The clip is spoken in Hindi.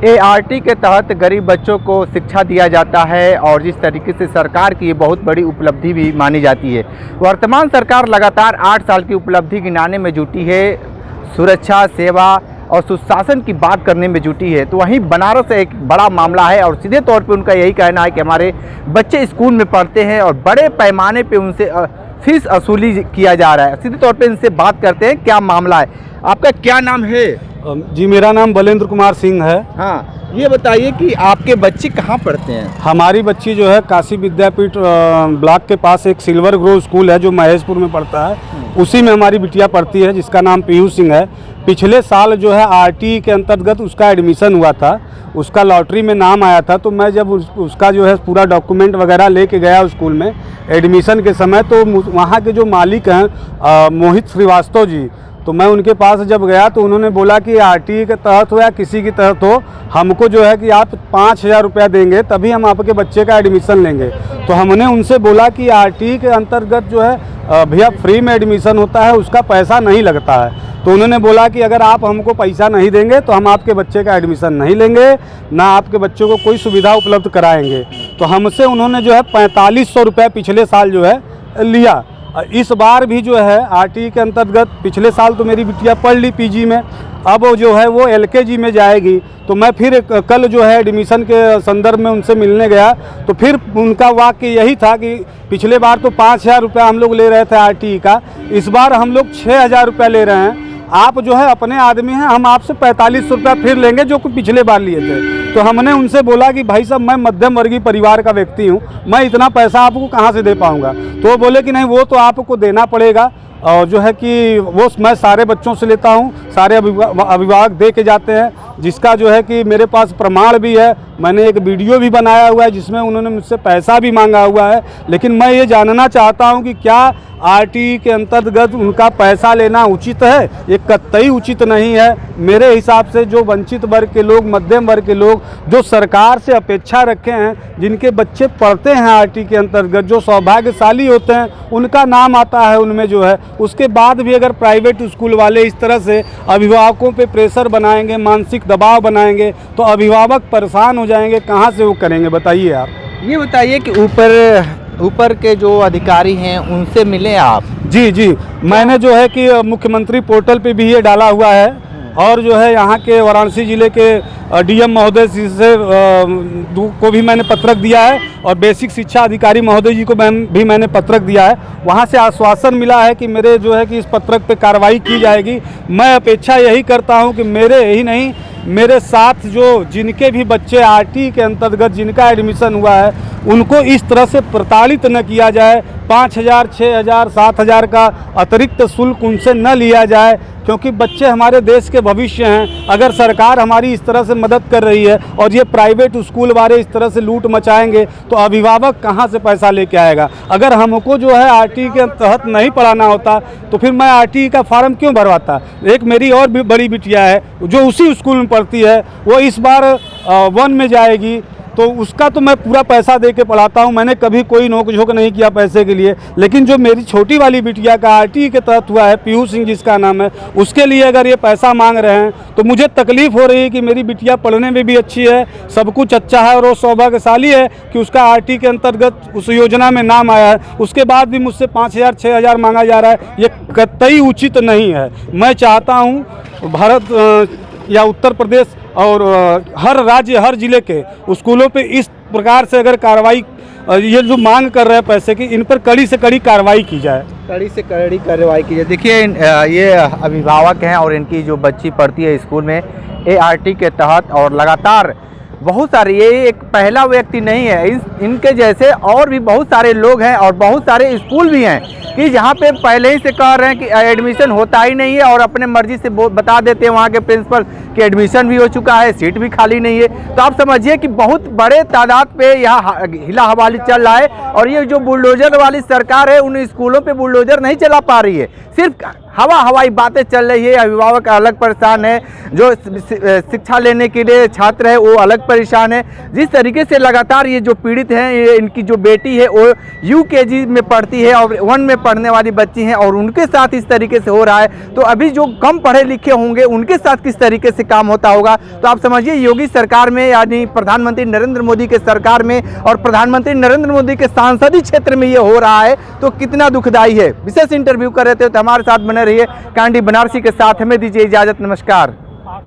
एआरटी के तहत गरीब बच्चों को शिक्षा दिया जाता है और जिस तरीके से सरकार की ये बहुत बड़ी उपलब्धि भी मानी जाती है। वर्तमान सरकार लगातार 8 साल की उपलब्धि गिनाने में जुटी है, सुरक्षा, सेवा और सुशासन की बात करने में जुटी है। तो वहीं बनारस एक बड़ा मामला है और सीधे तौर पे उनका यही कहना है कि हमारे बच्चे स्कूल में पढ़ते हैं और बड़े पैमाने पे उनसे फीस वसूली किया जा रहा है। सीधे तौर पे इनसे बात करते हैं, क्या मामला है। आपका क्या नाम है? जी, मेरा नाम बलेंद्र कुमार सिंह है। हाँ, ये बताइए कि आपके बच्चे कहाँ पढ़ते हैं? हमारी बच्ची जो है काशी विद्यापीठ ब्लॉक के पास एक सिल्वर ग्रोव स्कूल है जो महेशपुर में पढ़ता है, उसी में हमारी बिटिया पढ़ती है जिसका नाम पीयू सिंह है। पिछले साल जो है आरटी के अंतर्गत उसका एडमिशन हुआ था, उसका लॉटरी में नाम आया था। तो मैं जब उसका जो है पूरा डॉक्यूमेंट वगैरह लेके गया स्कूल में एडमिशन के समय, तो वहाँ के जो मालिक हैं मोहित श्रीवास्तव जी, तो मैं उनके पास जब गया तो उन्होंने बोला कि आरटी के तहत हो या किसी के तहत हो, हमको जो है कि आप 5,000 रुपया देंगे तभी हम आपके बच्चे का एडमिशन लेंगे। तो हमने उनसे बोला कि आरटी के अंतर्गत जो है भैया फ्री में एडमिशन होता है, उसका पैसा नहीं लगता है। तो उन्होंने बोला कि अगर आप हमको पैसा नहीं देंगे तो हम आपके बच्चे का एडमिशन नहीं लेंगे, ना आपके बच्चों को कोई सुविधा उपलब्ध कराएंगे। तो हमसे उन्होंने जो है 4500 रुपये पिछले साल जो है लिया। इस बार भी जो है आरटी के अंतर्गत पिछले साल तो मेरी बिटिया पढ़ ली पीजी में, अब जो है वो एलकेजी में जाएगी। तो मैं फिर कल जो है एडमिशन के संदर्भ में उनसे मिलने गया, तो फिर उनका वाक्य यही था कि पिछले बार तो 5,000 रुपया हम लोग ले रहे थे आरटी का, इस बार हम लोग 6,000 रुपया ले रहे हैं। आप जो है अपने आदमी हैं, हम आपसे 4500 रुपया फिर लेंगे जो कि पिछले बार लिए थे। तो हमने उनसे बोला कि भाई साहब, मैं मध्यम वर्गीय परिवार का व्यक्ति हूँ, मैं इतना पैसा आपको कहाँ से दे पाऊँगा। तो वो बोले कि नहीं, वो तो आपको देना पड़ेगा, और जो है कि वो मैं सारे बच्चों से लेता हूँ, सारे अभिभावक दे के जाते हैं, जिसका जो है कि मेरे पास प्रमाण भी है। मैंने एक वीडियो भी बनाया हुआ है जिसमें उन्होंने मुझसे पैसा भी मांगा हुआ है। लेकिन मैं ये जानना चाहता हूँ कि क्या आरटी के अंतर्गत उनका पैसा लेना उचित है? ये कतई उचित नहीं है। मेरे हिसाब से जो वंचित वर्ग के लोग, मध्यम वर्ग के लोग जो सरकार से अपेक्षा रखे हैं, जिनके बच्चे पढ़ते हैं आरटी के अंतर्गत, जो सौभाग्यशाली होते हैं, उनका नाम आता है उनमें जो है। उसके बाद भी अगर प्राइवेट स्कूल वाले इस तरह से अभिभावकों पे प्रेशर बनाएंगे, मानसिक दबाव बनाएंगे, तो अभिभावक परेशान हो जाएंगे। कहाँ से वो करेंगे, बताइए आप। ये बताइए कि ऊपर के जो अधिकारी हैं उनसे मिले आप? जी, मैंने जो है कि मुख्यमंत्री पोर्टल पे भी ये डाला हुआ है, और जो है यहाँ के वाराणसी जिले के डीएम महोदय जी से को भी मैंने पत्रक दिया है, और बेसिक शिक्षा अधिकारी महोदय जी को भी मैंने पत्रक दिया है। वहाँ से आश्वासन मिला है कि मेरे जो है कि इस पत्रक पे कार्रवाई की जाएगी। मैं अपेक्षा यही करता हूँ कि मेरे ही नहीं, मेरे साथ जो जिनके भी बच्चे आरटी के अंतर्गत जिनका एडमिशन हुआ है, उनको इस तरह से प्रताड़ित न किया जाए। 5,000, 6,000, 7,000 का अतिरिक्त शुल्क उनसे न लिया जाए, क्योंकि बच्चे हमारे देश के भविष्य हैं। अगर सरकार हमारी इस तरह से मदद कर रही है और ये प्राइवेट स्कूल वाले इस तरह से लूट मचाएंगे, तो अभिभावक कहाँ से पैसा लेके आएगा? अगर हमको जो है आरटी के तहत नहीं पढ़ाना होता तो फिर मैं आरटी का फॉर्म क्यों भरवाता? एक मेरी और भी बड़ी बिटिया है जो उसी स्कूल में पढ़ती है, वो इस बार 1 में जाएगी, तो उसका तो मैं पूरा पैसा दे के पढ़ाता हूँ। मैंने कभी कोई नोक झोंक नहीं किया पैसे के लिए। लेकिन जो मेरी छोटी वाली बिटिया का आरटी के तहत हुआ है, पीयू सिंह जिसका नाम है, उसके लिए अगर ये पैसा मांग रहे हैं तो मुझे तकलीफ़ हो रही है कि मेरी बिटिया पढ़ने में भी अच्छी है, सब कुछ अच्छा है, और वो सौभाग्यशाली है कि उसका आरटी के अंतर्गत उस योजना में नाम आया है। उसके बाद भी मुझसे 5,000, 6,000 मांगा जा रहा है। ये कतई उचित नहीं है। मैं चाहता हूँ भारत या उत्तर प्रदेश और हर राज्य, हर जिले के स्कूलों पे इस प्रकार से अगर कार्रवाई, ये जो मांग कर रहे हैं पैसे की, इन पर कड़ी से कड़ी कार्रवाई की जाए। कड़ी से कड़ी कार्रवाई की जाए। देखिए, ये अभिभावक हैं और इनकी जो बच्ची पढ़ती है स्कूल में एआरटी के तहत, और लगातार बहुत सारे, ये एक पहला व्यक्ति नहीं है, इनके जैसे और भी बहुत सारे लोग हैं और बहुत सारे स्कूल भी हैं कि जहाँ पे पहले ही से कह रहे हैं कि एडमिशन होता ही नहीं है, और अपने मर्जी से बता देते हैं वहाँ के प्रिंसिपल कि एडमिशन भी हो चुका है, सीट भी खाली नहीं है। तो आप समझिए कि बहुत बड़े तादाद पे यहाँ हिला हवाली चल रहा है, और ये जो बुलडोजर वाली सरकार है, उन स्कूलों पे बुलडोजर नहीं चला पा रही है। सिर्फ हवाई बातें चल रही है। अभिभावक अलग परेशान है, जो शिक्षा लेने के लिए छात्र है वो अलग परेशान है। जिस तरीके से लगातार ये जो पीड़ित हैं, ये इनकी जो बेटी है वो यूकेजी में पढ़ती है और 1 में पढ़ने वाली बच्ची हैं और उनके साथ इस तरीके से हो रहा है, तो अभी जो कम पढ़े लिखे होंगे उनके साथ किस तरीके से काम होता होगा। तो आप समझिए योगी सरकार में यानी प्रधानमंत्री नरेंद्र मोदी के सरकार में और प्रधानमंत्री नरेंद्र मोदी के सांसदीय क्षेत्र में ये हो रहा है तो कितना दुखदाई है। विशेष इंटरव्यू कर रहे थे तो हमारे साथ बने रहिए। कैंडी बनारसी के साथ हमें दीजिए इजाजत। नमस्कार।